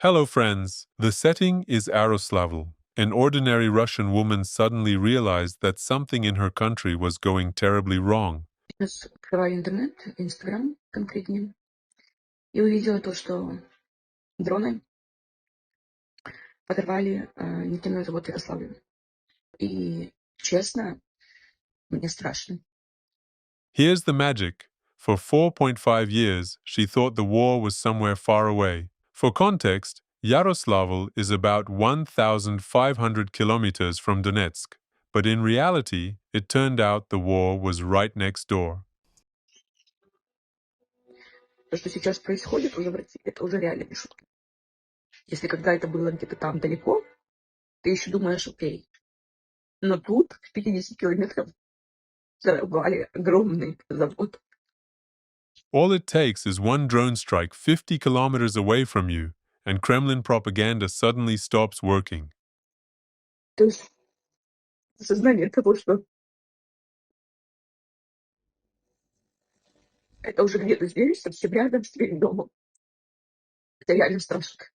Hello friends, the setting is Yaroslavl. An ordinary Russian woman suddenly realized that something in her country was going terribly wrong. Сейчас открываю интернет, Инстаграм конкретнее, и увидела то, что дроны подорвали нефтяной завод Ярославля. И, честно, мне страшно. Here's the magic. For 4.5 years, she thought the war was somewhere far away. For context, Yaroslavl is about 1,500 kilometers from Donetsk, but in reality, it turned out the war was right next door. То, что сейчас происходит уже в России, это уже реально не шутка. Если когда это было где-то там далеко, ты еще думаешь, окей. Но тут, в 50 километров, взорвали огромный завод. All it takes is one drone strike 50 kilometers away from you, and Kremlin propaganda suddenly stops working. То есть осознание того, что это уже где-то здесь, совсем рядом с твоим домом. Это реально страшно.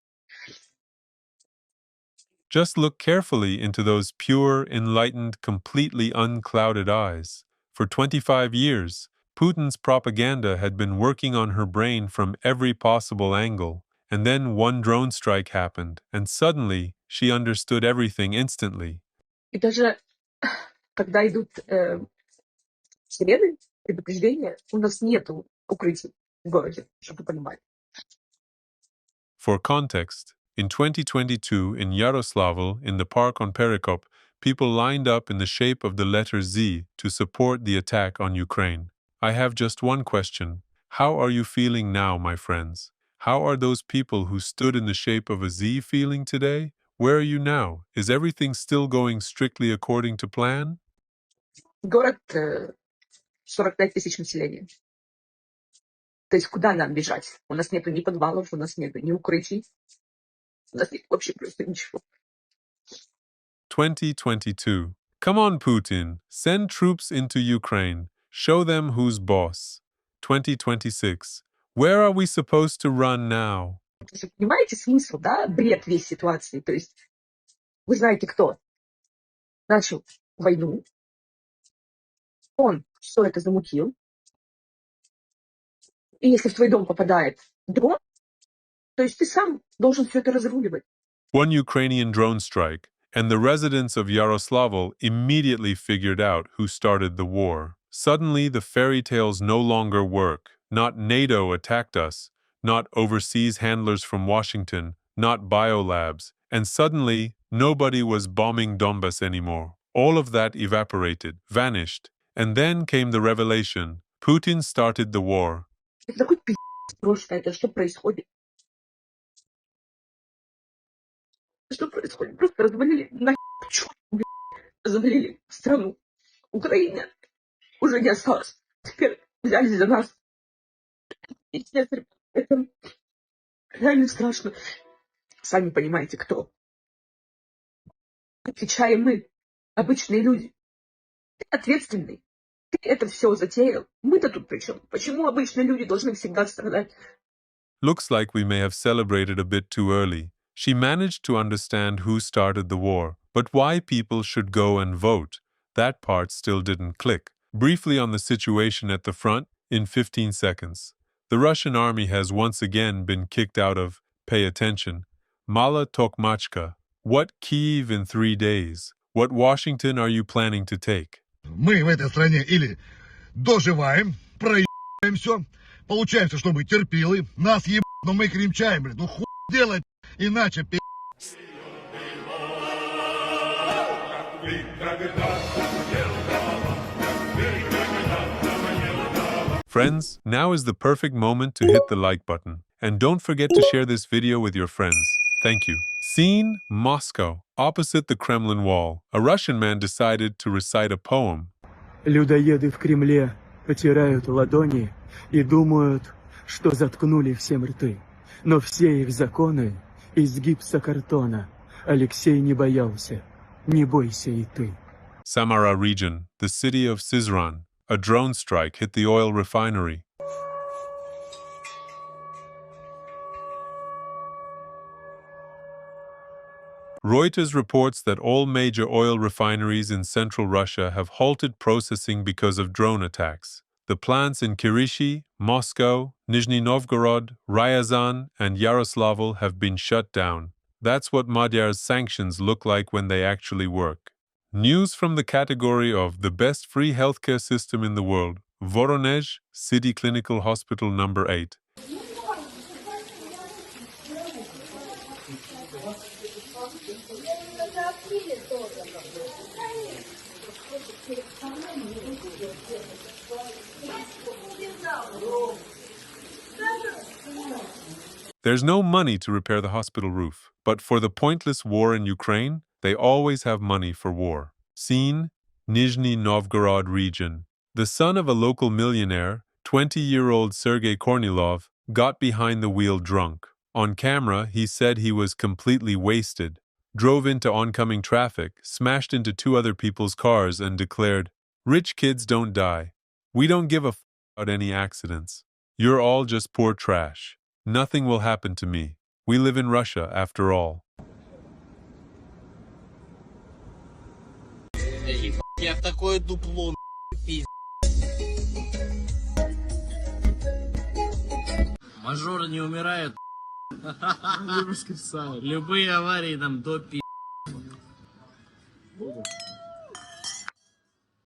Just look carefully into those pure, enlightened, completely unclouded eyes. For 25 years, Putin's propaganda had been working on her brain from every possible angle, and then one drone strike happened, and suddenly she understood everything instantly. И даже когда идут сирены, предупреждения, у нас нету укрытий в городе, чтобы вы понимали. For context, in 2022 in Yaroslavl, in the park on Perikop, people lined up in the shape of the letter Z to support the attack on Ukraine. I have just one question. How are you feeling now, my friends? How are those people who stood in the shape of a Z feeling today? Where are you now? Is everything still going strictly according to plan? Город 45 тысяч населения. То есть куда нам бежать? У нас нету ни подвалов, у нас нету ни укрытий. У нас нет вообще просто ничего. 2022. Come on, Putin. Send troops into Ukraine. Show them who's boss. 2026. Where are we supposed to run now? То есть вы понимаете смысл, да? Бред весь ситуации. То есть вы знаете, кто начал войну. Он все это замутил. И если в твой дом попадает дрон, то есть ты сам должен все это разруливать. One Ukrainian drone strike, and the residents of Yaroslavl immediately figured out who started the war. Suddenly, the fairy tales no longer work. Not NATO attacked us, not overseas handlers from Washington, not biolabs, and suddenly, nobody was bombing Donbas anymore. All of that evaporated, vanished, and then came the revelation. Putin started the war. Это такой пиздец просто, это что происходит? Что происходит? Просто развалили нахер, завалили страну. Украина уже не осталось. Теперь взялись за нас. И, честно, это реально страшно. Сами понимаете, кто. Отвечаем мы, обычные люди. Ты ответственный. Ты это все затеял. Мы-то тут при чем? Почему обычные люди должны всегда страдать? Looks like we may have celebrated a bit too early. She managed to understand who started the war, but why people should go and vote, that part still didn't click. Briefly on the situation at the front, in 15 seconds. The Russian army has once again been kicked out of, pay attention, Mala Tokmachka. What Kyiv in 3 days? What Washington are you planning to take? Мы в этой стране или доживаем, проебаем все, получаемся, что мы терпилы, нас ебать, но мы кричаем, блин, ну хуй делать, иначе пи***. Friends, now is the perfect moment to hit the like button. And don't forget to share this video with your friends. Thank you. Scene, Moscow. Opposite the Kremlin wall, a Russian man decided to recite a poem. Людоеды в Кремле потирают ладони и думают, что заткнули всем рты. Но все их законы из гипсокартона. Алексей не боялся, не бойся и ты. Samara region, the city of Sizran. A drone strike hit the oil refinery. Reuters reports that all major oil refineries in central Russia have halted processing because of drone attacks. The plants in Kirishi, Moscow, Nizhny Novgorod, Ryazan, and Yaroslavl have been shut down. That's what Magyar's sanctions look like when they actually work. News from the category of the best free healthcare system in the world. Voronezh City Clinical Hospital number 8. There's no money to repair the hospital roof, but for the pointless war in Ukraine, they always have money for war. Scene, Nizhny Novgorod region. The son of a local millionaire, 20-year-old Sergei Kornilov, got behind the wheel drunk. On camera, he said he was completely wasted, drove into oncoming traffic, smashed into 2 other people's cars, and declared, "Rich kids don't die. We don't give a f about any accidents. You're all just poor trash. Nothing will happen to me. We live in Russia, after all." Я в такое дупло, пиздец. Мажоры не умирают. Любые аварии там до пи***.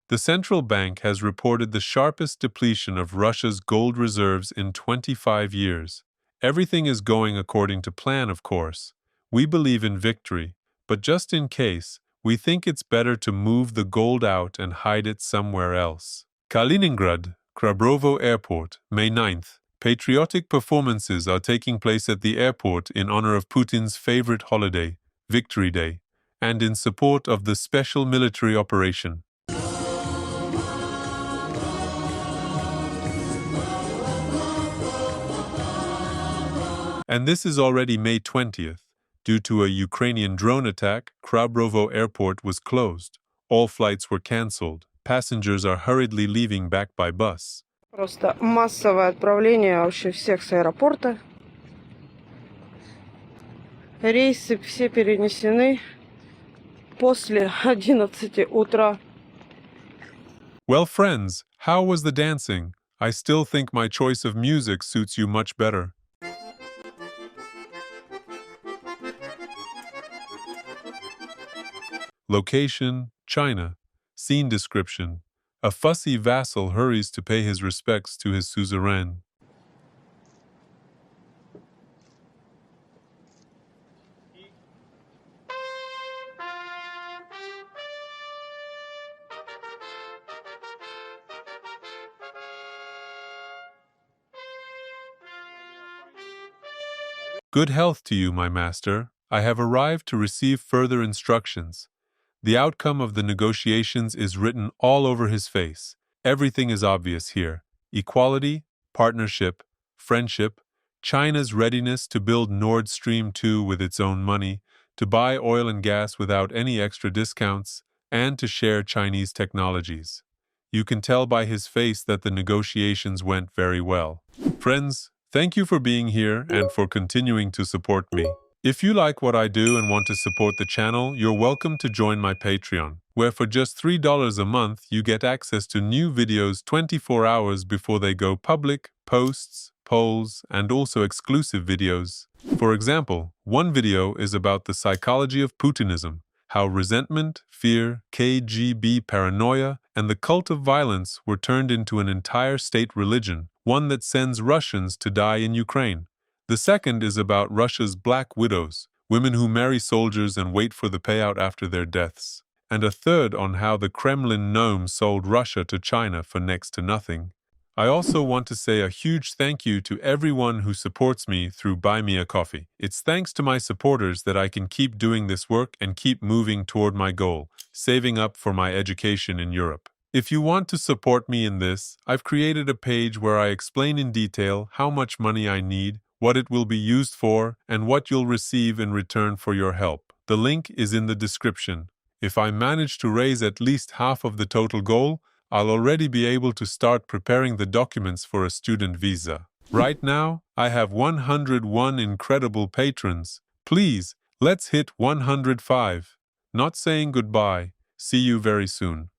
The central bank has reported the sharpest depletion of Russia's gold reserves in 25 years. Everything is going according to plan, of course. We believe in victory, but just in case, we think it's better to move the gold out and hide it somewhere else. Kaliningrad, Krabrovo Airport, May 9th. Patriotic performances are taking place at the airport in honor of Putin's favorite holiday, Victory Day, and in support of the special military operation. And this is already May 20th. Due to a Ukrainian drone attack, Krabrovo Airport was closed. All flights were cancelled. Passengers are hurriedly leaving back by bus. Просто массовое отправление вообще всех с аэропорта. Рейсы все перенесены после 11 утра. Well, friends, how was the dancing? I still think my choice of music suits you much better. Location, China. Scene description. A fussy vassal hurries to pay his respects to his suzerain. Good health to you, my master. I have arrived to receive further instructions. The outcome of the negotiations is written all over his face. Everything is obvious here. Equality, partnership, friendship, China's readiness to build Nord Stream 2 with its own money, to buy oil and gas without any extra discounts, and to share Chinese technologies. You can tell by his face that the negotiations went very well. Friends, thank you for being here and for continuing to support me. If you like what I do and want to support the channel, you're welcome to join my Patreon, where for just $3 a month you get access to new videos 24 hours before they go public, posts, polls, and also exclusive videos. For example, one video is about the psychology of Putinism, how resentment, fear, KGB paranoia, and the cult of violence were turned into an entire state religion, one that sends Russians to die in Ukraine. The second is about Russia's black widows, women who marry soldiers and wait for the payout after their deaths. And a third on how the Kremlin gnome sold Russia to China for next to nothing. I also want to say a huge thank you to everyone who supports me through Buy Me a Coffee. It's thanks to my supporters that I can keep doing this work and keep moving toward my goal, saving up for my education in Europe. If you want to support me in this, I've created a page where I explain in detail how much money I need, what it will be used for, and what you'll receive in return for your help. The link is in the description. If I manage to raise at least half of the total goal, I'll already be able to start preparing the documents for a student visa. Right now, I have 101 incredible patrons. Please, Let's hit 105. Not saying goodbye. See you very soon.